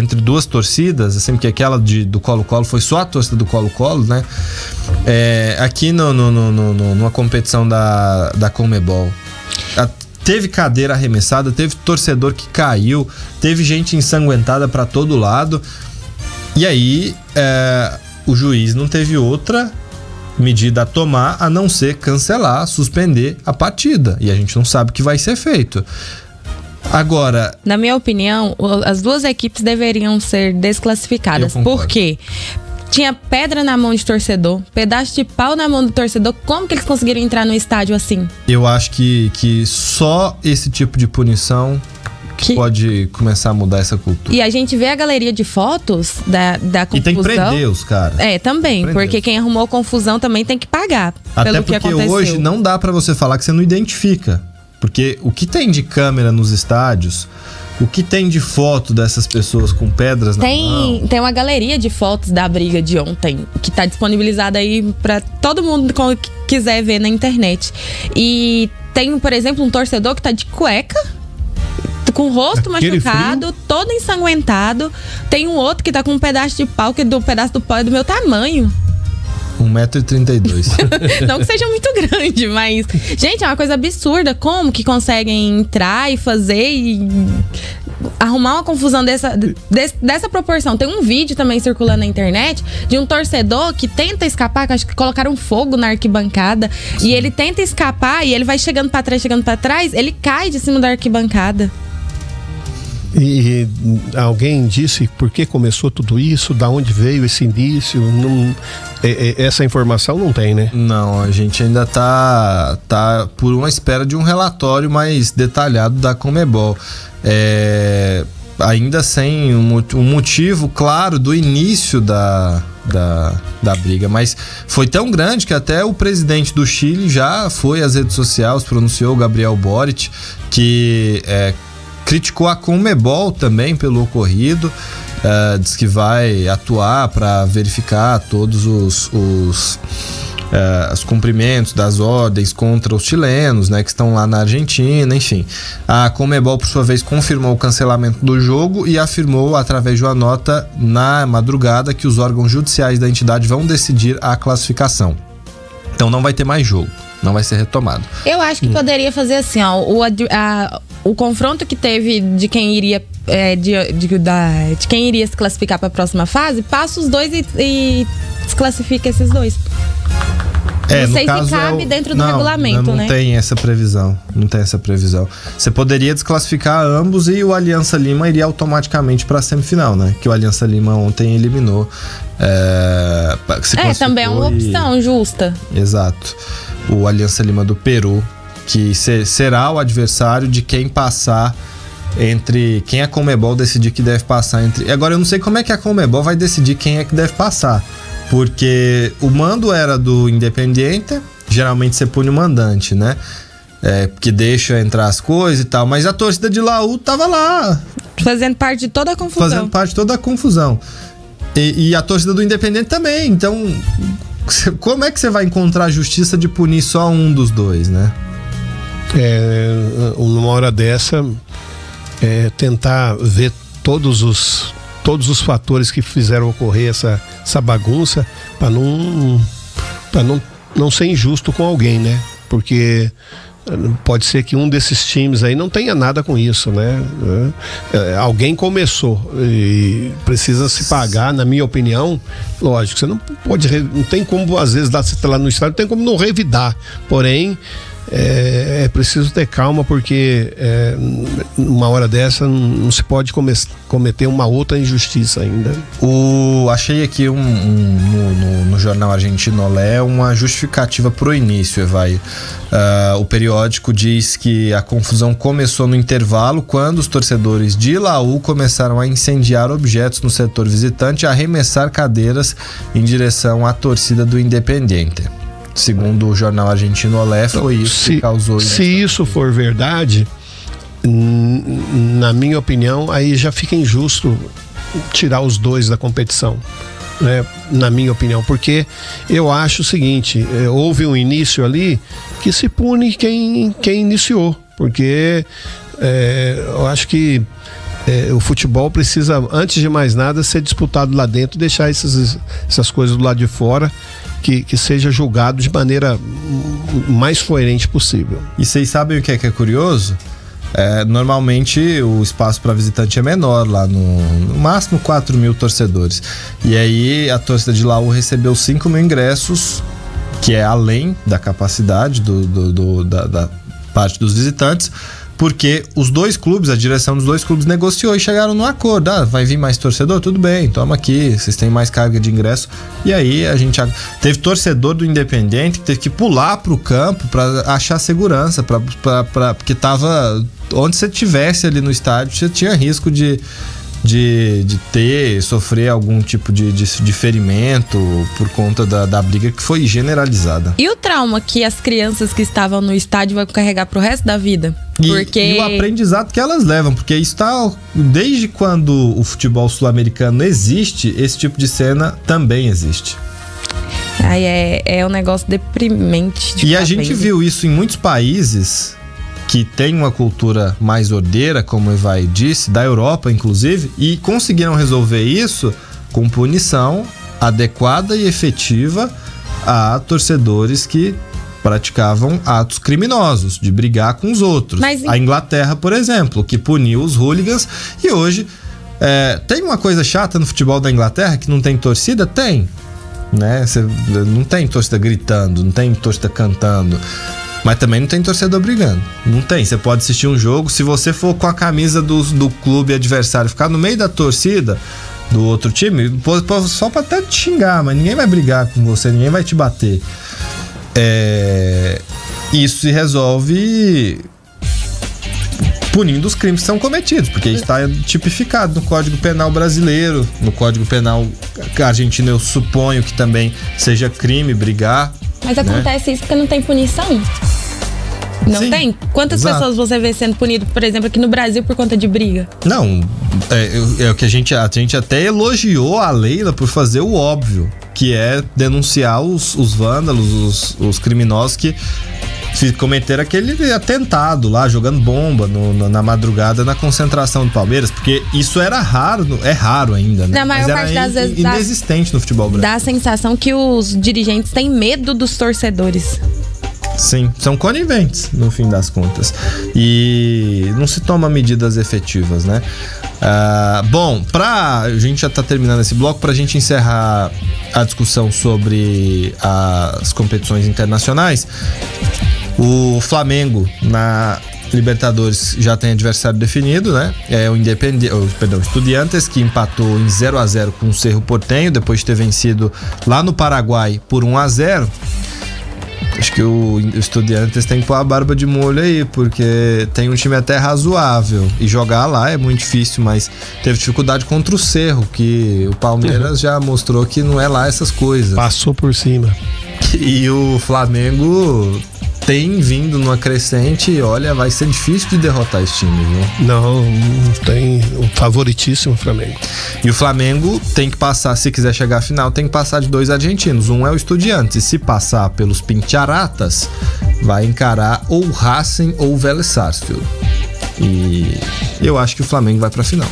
entre duas torcidas, assim, porque aquela do Colo-Colo foi só a torcida do Colo-Colo, né? Aqui numa competição da Conmebol. Teve cadeira arremessada, teve torcedor que caiu, teve gente ensanguentada pra todo lado. E aí, o juiz não teve outra medida a tomar a não ser cancelar, suspender a partida, e a gente não sabe o que vai ser feito. Agora, na minha opinião, as duas equipes deveriam ser desclassificadas. Por quê? Tinha pedra na mão de torcedor, pedaço de pau na mão do torcedor. Como que eles conseguiram entrar no estádio assim? Eu acho que só esse tipo de punição pode começar a mudar essa cultura. E a gente vê a galeria de fotos da confusão. E tem que prender os caras. Também, porque quem arrumou confusão também tem que pagar. Até pelo que aconteceu. Porque hoje não dá pra você falar que você não identifica. Porque o que tem de câmera nos estádios, o que tem de foto dessas pessoas com pedras na mão... Tem uma galeria de fotos da briga de ontem, que tá disponibilizada aí pra todo mundo que quiser ver na internet. E tem, por exemplo, um torcedor que tá de cueca, com o rosto machucado, todo ensanguentado. Tem um outro que tá com um pedaço de pau, que o pedaço do pau é do meu tamanho. 1,32 m. Não que seja muito grande, mas... Gente, é uma coisa absurda. Como que conseguem entrar e fazer e arrumar uma confusão dessa proporção? Tem um vídeo também circulando na internet de um torcedor que tenta escapar, que acho que colocaram fogo na arquibancada. Sim. E ele tenta escapar e ele vai chegando pra trás, ele cai de cima da arquibancada. E alguém disse por que começou tudo isso, da onde veio esse indício? Essa informação não tem, né? Não, a gente ainda tá por uma espera de um relatório mais detalhado da Conmebol. Ainda sem um motivo claro do início da briga, mas foi tão grande que até o presidente do Chile já foi às redes sociais, pronunciou, Gabriel Boric, que criticou a Conmebol também pelo ocorrido, diz que vai atuar para verificar todos os cumprimentos das ordens contra os chilenos, né, que estão lá na Argentina, enfim. A Conmebol, por sua vez, confirmou o cancelamento do jogo e afirmou, através de uma nota na madrugada, que os órgãos judiciais da entidade vão decidir a classificação. Então não vai ter mais jogo, não vai ser retomado. Eu acho que poderia fazer assim, ó, o confronto que teve de quem iria de quem iria se classificar para a próxima fase, passa os dois e desclassifica esses dois. Não sei se cabe dentro do regulamento, não, né? Não tem essa previsão. Você poderia desclassificar ambos e o Aliança Lima iria automaticamente para a semifinal, né? Que o Aliança Lima ontem eliminou. Também é uma opção justa. Exato. O Aliança Lima do Peru, que será o adversário de quem passar entre quem a Conmebol decidir que deve passar entre... Agora eu não sei como é que a Conmebol vai decidir quem é que deve passar, porque o mando era do Independiente, geralmente você pune o mandante, né? Que deixa entrar as coisas e tal, mas a torcida de Laú tava lá. Fazendo parte de toda a confusão. Fazendo parte de toda a confusão. E a torcida do Independiente também, então como é que você vai encontrar a justiça de punir só um dos dois, né? Numa hora dessa, tentar ver todos os fatores que fizeram ocorrer essa bagunça para não ser injusto com alguém, né? Porque pode ser que um desses times aí não tenha nada com isso, né? Alguém começou e precisa se pagar, na minha opinião. Lógico, você não tem como, às vezes, você tá lá no estádio, não tem como não revidar. Porém, é preciso ter calma, porque numa hora dessa não se pode cometer uma outra injustiça ainda. Achei aqui no jornal argentino Olé uma justificativa pro início, Evair. O periódico diz que a confusão começou no intervalo, quando os torcedores de Laú começaram a incendiar objetos no setor visitante e arremessar cadeiras em direção à torcida do Independiente. Segundo o jornal argentino Olé, foi isso que causou isso. Se isso for verdade, na minha opinião, aí já fica injusto tirar os dois da competição, né? Na minha opinião, porque eu acho o seguinte: houve um início ali que se pune quem iniciou, porque eu acho que o futebol precisa, antes de mais nada, ser disputado lá dentro, deixar essas coisas do lado de fora, que seja julgado de maneira mais coerente possível. E vocês sabem o que é curioso? Normalmente o espaço para visitante é menor, lá no máximo 4 mil torcedores. E aí a torcida de Laú recebeu 5 mil ingressos, que é além da capacidade da parte dos visitantes, porque os dois clubes, a direção dos dois clubes negociou e chegaram num acordo. Vai vir mais torcedor? Tudo bem, toma aqui, vocês têm mais carga de ingresso. E aí a gente teve torcedor do Independiente que teve que pular pro campo para achar segurança, porque tava onde você estivesse ali no estádio, você tinha risco de sofrer algum tipo de ferimento por conta da briga que foi generalizada. E o trauma que as crianças que estavam no estádio vão carregar pro resto da vida? E o aprendizado que elas levam, porque isso tá desde quando o futebol sul-americano existe, esse tipo de cena também existe. Aí é um negócio deprimente. E a gente viu isso em muitos países que tem uma cultura mais ordeira, como o Evair disse, da Europa inclusive, e conseguiram resolver isso com punição adequada e efetiva a torcedores que praticavam atos criminosos, de brigar com os outros. A Inglaterra, por exemplo, que puniu os hooligans, e hoje tem uma coisa chata no futebol da Inglaterra, que não tem torcida? Tem, né? Não tem torcida gritando, não tem torcida cantando, mas também não tem torcedor brigando. Não tem. Você pode assistir um jogo, se você for com a camisa do clube adversário, ficar no meio da torcida do outro time, só pra até te xingar, mas ninguém vai brigar com você, ninguém vai te bater. Isso se resolve punindo os crimes que são cometidos, porque isso está tipificado no Código Penal brasileiro, no Código Penal argentino eu suponho que também seja crime brigar. Mas acontece isso porque não tem punição. Não Sim, tem? Quantas pessoas você vê sendo punido, por exemplo, aqui no Brasil por conta de briga? Não, o que a gente até elogiou a Leila por fazer o óbvio, que é denunciar os vândalos, os criminosos que cometeram aquele atentado lá, jogando bomba na madrugada na concentração do Palmeiras, porque isso era raro, é raro ainda, né? Na maior parte das vezes inexistente no futebol brasileiro. Dá a sensação que os dirigentes têm medo dos torcedores. Sim, são coniventes no fim das contas e não se toma medidas efetivas, né? Bom, a gente já tá terminando esse bloco, pra gente encerrar a discussão sobre as competições internacionais. O Flamengo na Libertadores já tem adversário definido, né? É o Estudiantes, que empatou em 0-0 com o Cerro Porteño, depois de ter vencido lá no Paraguai por 1-0. Acho que o Estudiantes tem que pôr a barba de molho aí, porque tem um time até razoável. E jogar lá é muito difícil, mas teve dificuldade contra o Cerro, que o Palmeiras já mostrou que não é lá essas coisas. Passou por cima. E o Flamengo tem vindo numa crescente e olha, vai ser difícil de derrotar esse time, viu? Não tem o favoritíssimo Flamengo. E o Flamengo tem que passar, se quiser chegar à final, tem que passar de 2 argentinos. Um é o Estudiantes, e se passar pelos Pincharatas, vai encarar ou o Racing ou o Vélez Sarsfield. E eu acho que o Flamengo vai pra final.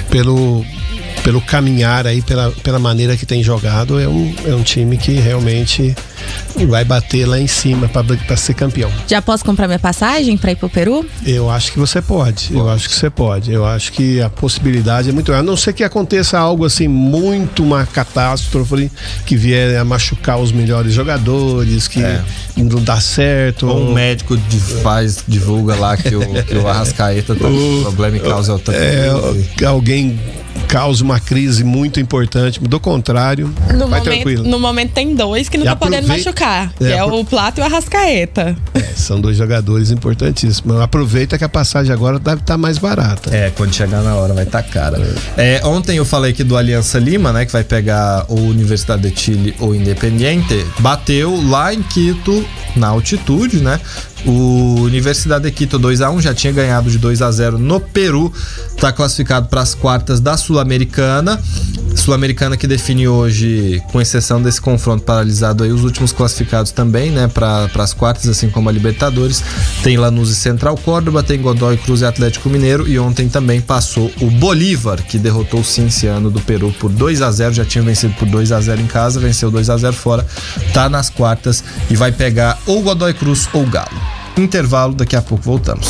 Pelo caminhar aí, pela maneira que tem jogado, é um time que realmente vai bater lá em cima para ser campeão. Já posso comprar minha passagem para ir pro Peru? Eu acho que você pode. Eu acho que você pode. Eu acho que a possibilidade é muito grande. A não ser que aconteça algo assim, muito uma catástrofe que vier a machucar os melhores jogadores, que não dá certo. Ou um médico divulga lá que o Arrascaeta tá com problema e causa alguém causa uma crise muito importante. Do contrário, vai tranquilo. No momento tem 2 que não tá podendo machucar, que é o Plato e o Arrascaeta. São 2 jogadores importantíssimos. Aproveita que a passagem agora deve estar mais barata. Quando chegar na hora vai estar cara. Ontem eu falei aqui do Aliança Lima, né, que vai pegar ou Universidade de Chile ou Independiente. Bateu lá em Quito, na altitude, né? O Universidade de Quito 2-1, já tinha ganhado de 2-0 no Peru, está classificado para as quartas da Sul-Americana. Sul-Americana que define hoje, com exceção desse confronto paralisado aí, os últimos classificados também, né, para as quartas, assim como a Libertadores. Tem Lanús e Central Córdoba, tem Godoy Cruz e Atlético Mineiro, e ontem também passou o Bolívar, que derrotou o Cienciano do Peru por 2-0, já tinha vencido por 2-0 em casa, venceu 2-0 fora, tá nas quartas e vai pegar ou Godoy Cruz ou Galo. Intervalo, daqui a pouco voltamos.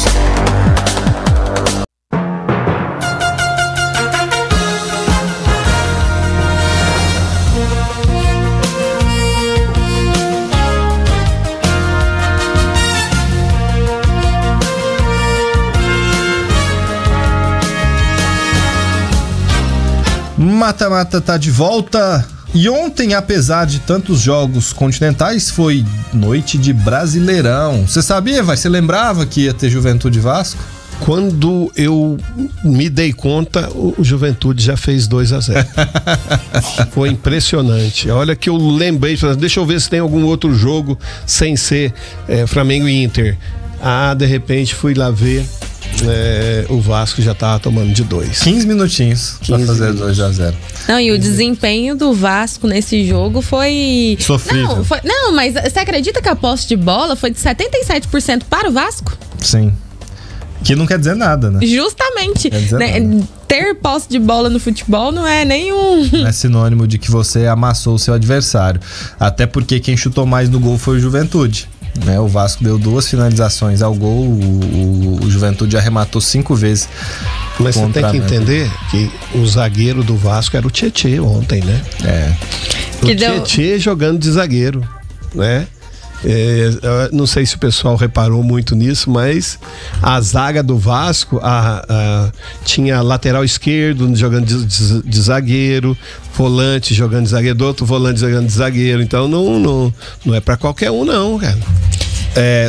Mata-mata tá de volta. E ontem, apesar de tantos jogos continentais, foi noite de Brasileirão. Você sabia, vai? Você lembrava que ia ter Juventude e Vasco? Quando eu me dei conta, o Juventude já fez 2-0. Foi impressionante. Olha que eu lembrei, deixa eu ver se tem algum outro jogo sem ser Flamengo e Inter. De repente fui lá ver. O Vasco já tava tomando de 2. 15 minutinhos pra fazer 2-0. Não, e o desempenho do Vasco nesse jogo foi sofrível. Não, mas você acredita que a posse de bola foi de 77% para o Vasco? Sim. Que não quer dizer nada, né? Justamente. Né? Ter posse de bola no futebol não é nenhum... Não é sinônimo de que você amassou o seu adversário. Até porque quem chutou mais no gol foi o Juventude. O Vasco deu 2 finalizações ao gol, o Juventude arrematou 5 vezes. Mas você tem que entender que o zagueiro do Vasco era o Tietê ontem, né? Tietê jogando de zagueiro, né? Não sei se o pessoal reparou muito nisso, mas a zaga do Vasco tinha lateral esquerdo jogando de zagueiro, volante jogando de zagueiro, outro volante jogando de zagueiro. Então não é pra qualquer um, não, cara.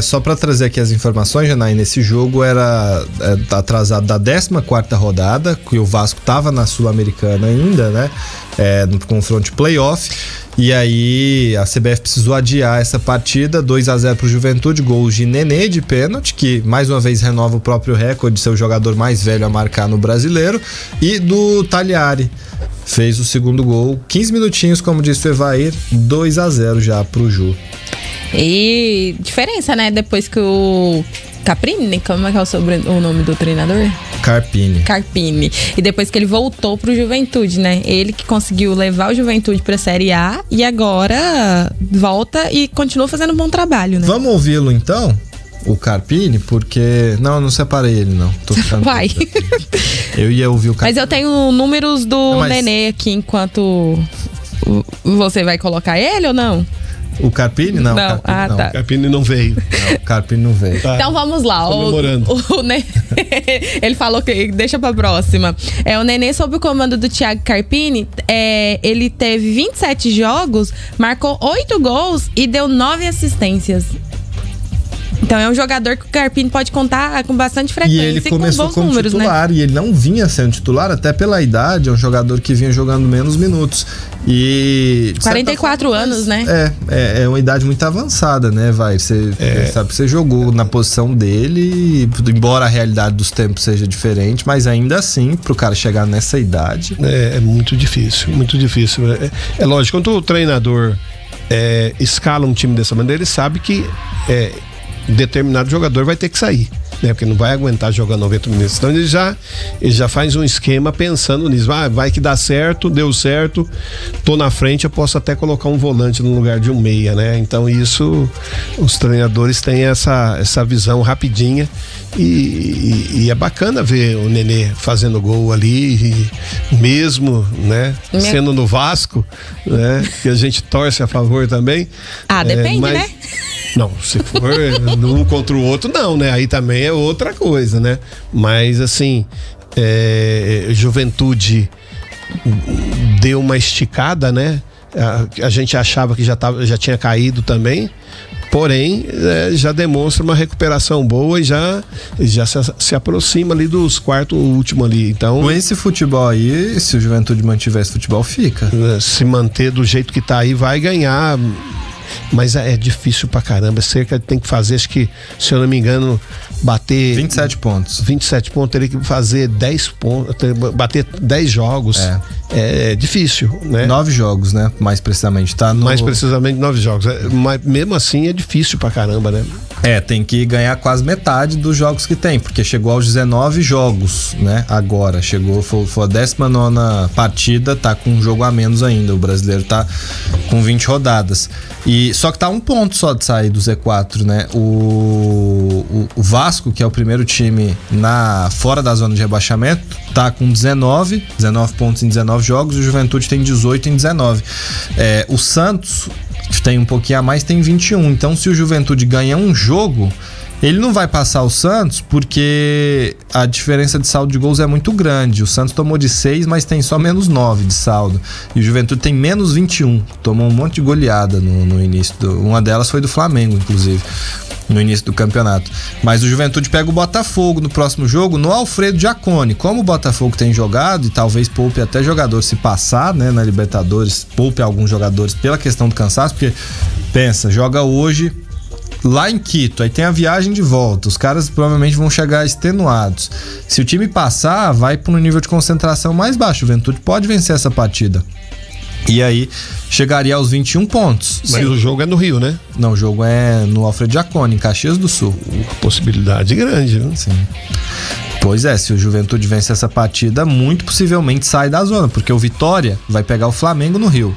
Só para trazer aqui as informações, Janai, nesse jogo era atrasado da 14ª rodada, que o Vasco tava na Sul-Americana ainda, né? No confronto de playoff. E aí a CBF precisou adiar essa partida, 2-0 pro Juventude, gols de Nenê de pênalti, que mais uma vez renova o próprio recorde de ser o jogador mais velho a marcar no Brasileiro, e do Tagliari. Fez o segundo gol, 15 minutinhos, como disse o Evair, 2-0 já pro Ju. E diferença, né? Depois que o Caprini, como é que é o nome do treinador? Carpini. E depois que ele voltou pro Juventude, né? Ele que conseguiu levar o Juventude pra Série A e agora volta e continua fazendo um bom trabalho, né? Vamos ouvi-lo então? O Carpini, porque... Não separei ele, não. Vai. Eu ia ouvir o Carpini. Mas eu tenho números do Nenê aqui enquanto... Você vai colocar ele ou não? O Carpini? Não, Não. Carpini não. Tá. O Carpini não veio. Não, o Carpini não veio. Tá. Então vamos lá. Comemorando. Ele falou que deixa pra próxima. O Nenê, sob o comando do Thiago Carpini, ele teve 27 jogos, marcou 8 gols e deu 9 assistências. Então é um jogador que o Carpini pode contar com bastante frequência e ele começou com bons como números, titular, né? e ele não vinha sendo titular, até pela idade, é um jogador que vinha jogando menos minutos. E 44 anos, né? É uma idade muito avançada, né, vai? Você sabe, você jogou na posição dele, embora a realidade dos tempos seja diferente, mas ainda assim, pro cara chegar nessa idade. É muito difícil, muito difícil. É lógico, quando o treinador escala um time dessa maneira, ele sabe que determinado jogador vai ter que sair, né? Porque não vai aguentar jogar 90 minutos. Então ele já faz um esquema pensando nisso. Vai que dá certo, deu certo, tô na frente, eu posso até colocar um volante no lugar de um meia, né? Então isso, os treinadores têm essa visão rapidinha e é bacana ver o Nenê fazendo gol ali, mesmo, né? Sendo no Vasco, né? Que a gente torce a favor também. Depende, né? Não, se for um contra o outro, não, né? Aí também é outra coisa, né? Mas assim, Juventude deu uma esticada, né? A gente achava que já tinha caído também, porém já demonstra uma recuperação boa e já se aproxima ali dos quartos últimos ali. Então, com esse futebol aí, se o Juventude mantiver esse futebol, fica. Se manter do jeito que tá aí, vai ganhar. Mas é difícil pra caramba. Tem que fazer, acho que, se eu não me engano, bater 27 pontos. 27 pontos, teria que fazer 10 pontos, bater 10 jogos. É difícil, né? 9 jogos, né? Mais precisamente. Mais precisamente 9 jogos. Mas mesmo assim é difícil pra caramba, né? Tem que ganhar quase metade dos jogos que tem, porque chegou aos 19 jogos, né? Agora, foi a 19ª partida, tá com um jogo a menos ainda. O brasileiro tá com 20 rodadas. Só que tá um ponto só de sair do Z4, né? O Vasco, que é o primeiro time fora da zona de rebaixamento, tá com 19 pontos em 19 jogos, e o Juventude tem 18 em 19. O Santos, que tem um pouquinho a mais, tem 21. Então, se o Juventude ganha um jogo, ele não vai passar o Santos, porque a diferença de saldo de gols é muito grande. O Santos tomou de 6, mas tem só menos 9 de saldo. E o Juventude tem menos 21. Tomou um monte de goleada no início. Uma delas foi do Flamengo, inclusive, no início do campeonato. Mas o Juventude pega o Botafogo no próximo jogo, no Alfredo Jaconi. Como o Botafogo tem jogado, e talvez poupe até jogador se passar, né, na Libertadores, poupe alguns jogadores pela questão do cansaço, porque, pensa, joga hoje lá em Quito, aí tem a viagem de volta, os caras provavelmente vão chegar extenuados. Se o time passar, vai para um nível de concentração mais baixo. O Juventude pode vencer essa partida. E aí chegaria aos 21 pontos. Mas o jogo é no Rio, né? Não, o jogo é no Alfredo Jaconi, em Caxias do Sul. Uma possibilidade grande, né? Sim. Pois é, se o Juventude vence essa partida, muito possivelmente sai da zona, porque o Vitória vai pegar o Flamengo no Rio.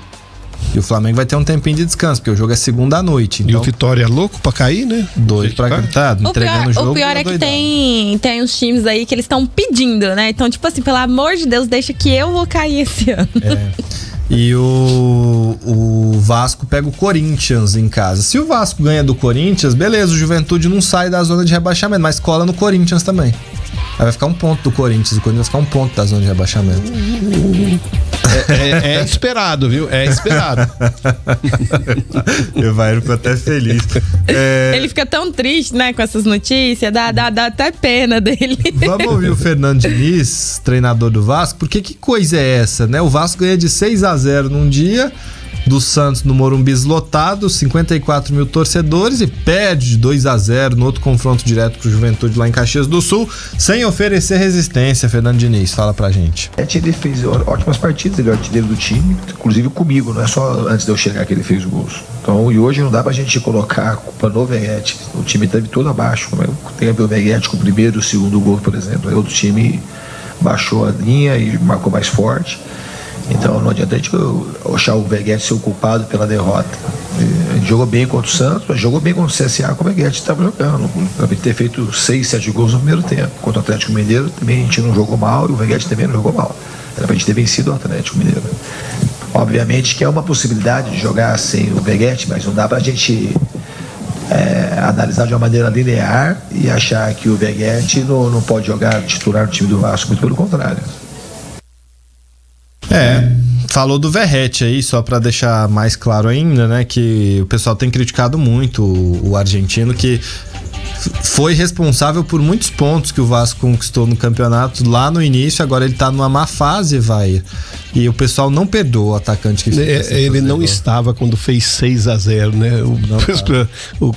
E o Flamengo vai ter um tempinho de descanso, porque o jogo é segunda à noite. Então, e o Vitória é louco pra cair, né? Doido pra cantar, entregando o jogo. O pior é que tem uns times aí que eles estão pedindo, né? Então, tipo assim, pelo amor de Deus, deixa que eu vou cair esse ano. E o Vasco pega o Corinthians em casa. Se o Vasco ganha do Corinthians, beleza, o Juventude não sai da zona de rebaixamento, mas cola no Corinthians também. Aí vai ficar um ponto do Corinthians, o Corinthians vai ficar um ponto da zona de rebaixamento. É esperado, viu? É esperado. O Vairo ficou até feliz. Ele fica tão triste, né, com essas notícias, dá até pena dele. Vamos ouvir o Fernando Diniz, treinador do Vasco, porque que coisa é essa, né? O Vasco ganha de 6-0 num dia, do Santos no Morumbi lotado, 54 mil torcedores, e perde de 2-0 no outro confronto direto com o Juventude lá em Caxias do Sul, sem oferecer resistência. Fernando Diniz, fala pra gente. Ele fez ótimas partidas, ele é o artilheiro do time, inclusive comigo, não é só antes de eu chegar que ele fez os gols. Então, e hoje não dá pra gente colocar a culpa no Veguete, o time teve todo abaixo, tem o Veguete com o primeiro e o segundo gol, por exemplo, aí o outro time baixou a linha e marcou mais forte. Então não adianta a gente achar o Veguete ser o culpado pela derrota. A gente jogou bem contra o Santos, mas jogou bem contra o CSA, como o Veguete estava jogando. A gente ter feito 6, 7 gols no primeiro tempo. Contra o Atlético Mineiro também a gente não jogou mal, e o Veguete também não jogou mal. Era pra gente ter vencido o Atlético Mineiro. Obviamente que é uma possibilidade de jogar sem o Veguete, mas não dá pra gente analisar de uma maneira linear e achar que o Veguete não pode jogar titular no time do Vasco, muito pelo contrário. Falou do Verratti aí, só pra deixar mais claro ainda, né, que o pessoal tem criticado muito o argentino, que foi responsável por muitos pontos que o Vasco conquistou no campeonato lá no início. Agora ele tá numa má fase, vai. E o pessoal não perdoa o atacante que ele não estava quando fez 6-0, né? O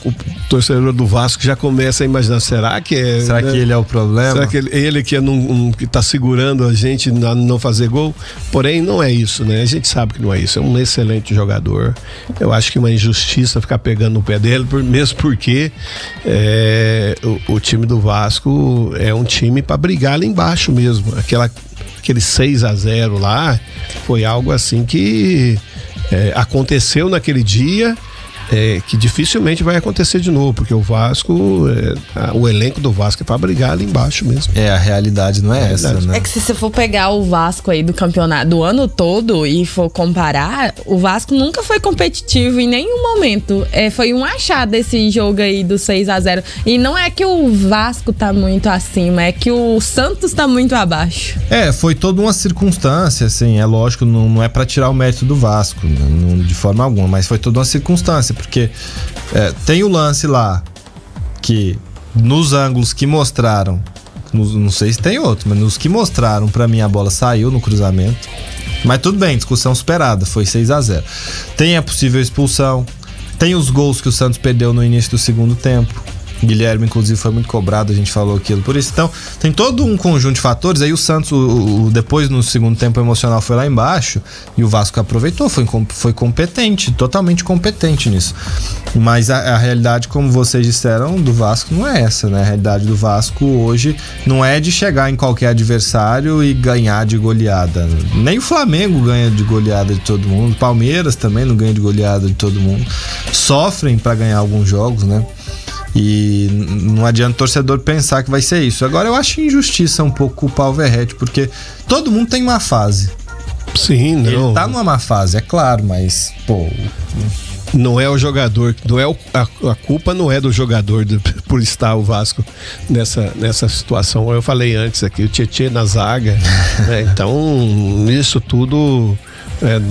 torcedor do Vasco já começa a imaginar, será que ele é o problema? Será que ele que tá segurando a gente a não fazer gol? Porém, não é isso, né? A gente sabe que não é isso. É um excelente jogador. Eu acho que é uma injustiça ficar pegando no pé dele, mesmo porque o time do Vasco é um time para brigar lá embaixo mesmo. Aquele 6-0 lá foi algo assim que aconteceu naquele dia, que dificilmente vai acontecer de novo, porque o Vasco, o elenco do Vasco é pra brigar ali embaixo mesmo. A realidade não é essa, né? É que se você for pegar o Vasco aí do campeonato do ano todo e for comparar, o Vasco nunca foi competitivo em nenhum momento. Foi um achado esse jogo aí do 6-0. E não é que o Vasco tá muito acima, é que o Santos tá muito abaixo. Foi toda uma circunstância, assim, é lógico, não é pra tirar o mérito do Vasco, não, de forma alguma, mas foi toda uma circunstância, porque tem o lance lá que nos ângulos que mostraram, não sei se tem outro, mas nos que mostraram, pra mim a bola saiu no cruzamento, mas tudo bem, discussão superada, foi 6-0. Tem a possível expulsão, tem os gols que o Santos perdeu no início do segundo tempo. Guilherme, inclusive, foi muito cobrado, a gente falou aquilo por isso. Então, tem todo um conjunto de fatores. Aí o Santos, depois no segundo tempo, o emocional foi lá embaixo e o Vasco aproveitou, foi competente, totalmente competente nisso. Mas a realidade, como vocês disseram, do Vasco não é essa, né? A realidade do Vasco hoje não é de chegar em qualquer adversário e ganhar de goleada. Nem o Flamengo ganha de goleada de todo mundo, o Palmeiras também não ganha de goleada de todo mundo. Sofrem para ganhar alguns jogos, né? E não adianta o torcedor pensar que vai ser isso. Agora eu acho injustiça um pouco culpar o Verratti, porque todo mundo tem uma fase. Sim, não. Ele tá numa má fase, é claro, mas, não é o jogador, a culpa não é do jogador por estar o Vasco nessa situação. Eu falei antes aqui, o Tietê na zaga, né? Então isso tudo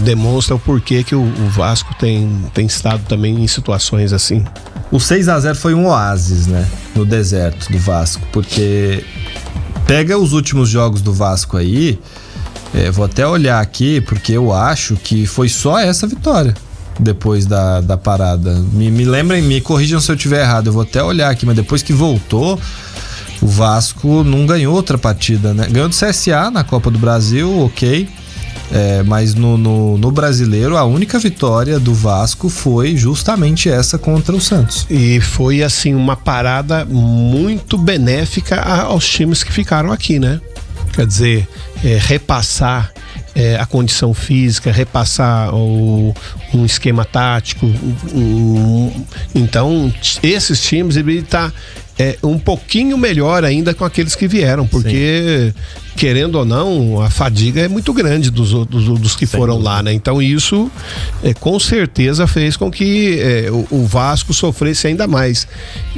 demonstra o porquê que o Vasco tem estado também em situações assim. O 6-0 foi um oásis, né? No deserto do Vasco, porque pega os últimos jogos do Vasco aí, vou até olhar aqui, porque eu acho que foi só essa vitória depois da parada. Me lembrem, me corrijam se eu estiver errado, eu vou até olhar aqui, mas depois que voltou, o Vasco não ganhou outra partida, né? Ganhou do CSA na Copa do Brasil, ok. Mas no Brasileiro, a única vitória do Vasco foi justamente essa contra o Santos. E foi assim uma parada muito benéfica aos times que ficaram aqui, né? Quer dizer, repassar a condição física, repassar um esquema tático. Então, esses times, ele tá um pouquinho melhor ainda com aqueles que vieram, porque, querendo ou não, a fadiga é muito grande dos que foram lá, né? Então isso com certeza fez com que o Vasco sofresse ainda mais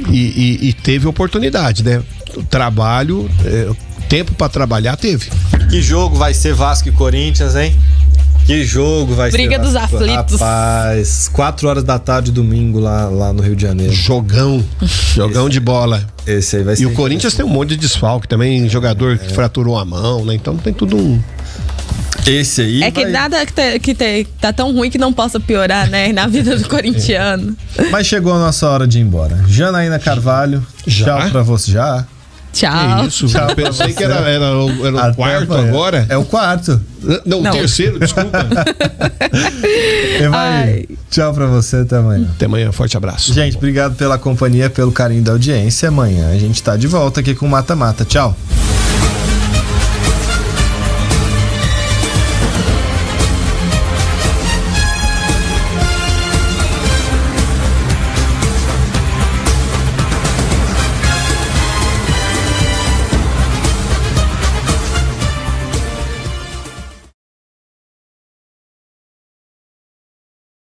e teve oportunidade, né? O trabalho, tempo para trabalhar teve. Que jogo vai ser Vasco e Corinthians, hein? Que jogo vai Briga ser? Briga dos aflitos. Rapaz, 4 horas da tarde, domingo, lá no Rio de Janeiro. Jogão de bola. Esse aí vai ser. E o Corinthians tem um monte de desfalque também, jogador que fraturou a mão, né? Então tem tudo um... Esse aí que nada que tá tão ruim que não possa piorar, né? Na vida do corintiano. Mas chegou a nossa hora de ir embora. Janaína Carvalho, tchau pra você. Já? Tchau. Que isso? Tchau, eu pensei que era o quarto agora. É o quarto. Não, o terceiro, desculpa. Tchau pra você, até amanhã. Até amanhã, forte abraço. Gente, obrigado pela companhia, pelo carinho da audiência. Amanhã a gente tá de volta aqui com o Mata Mata. Tchau.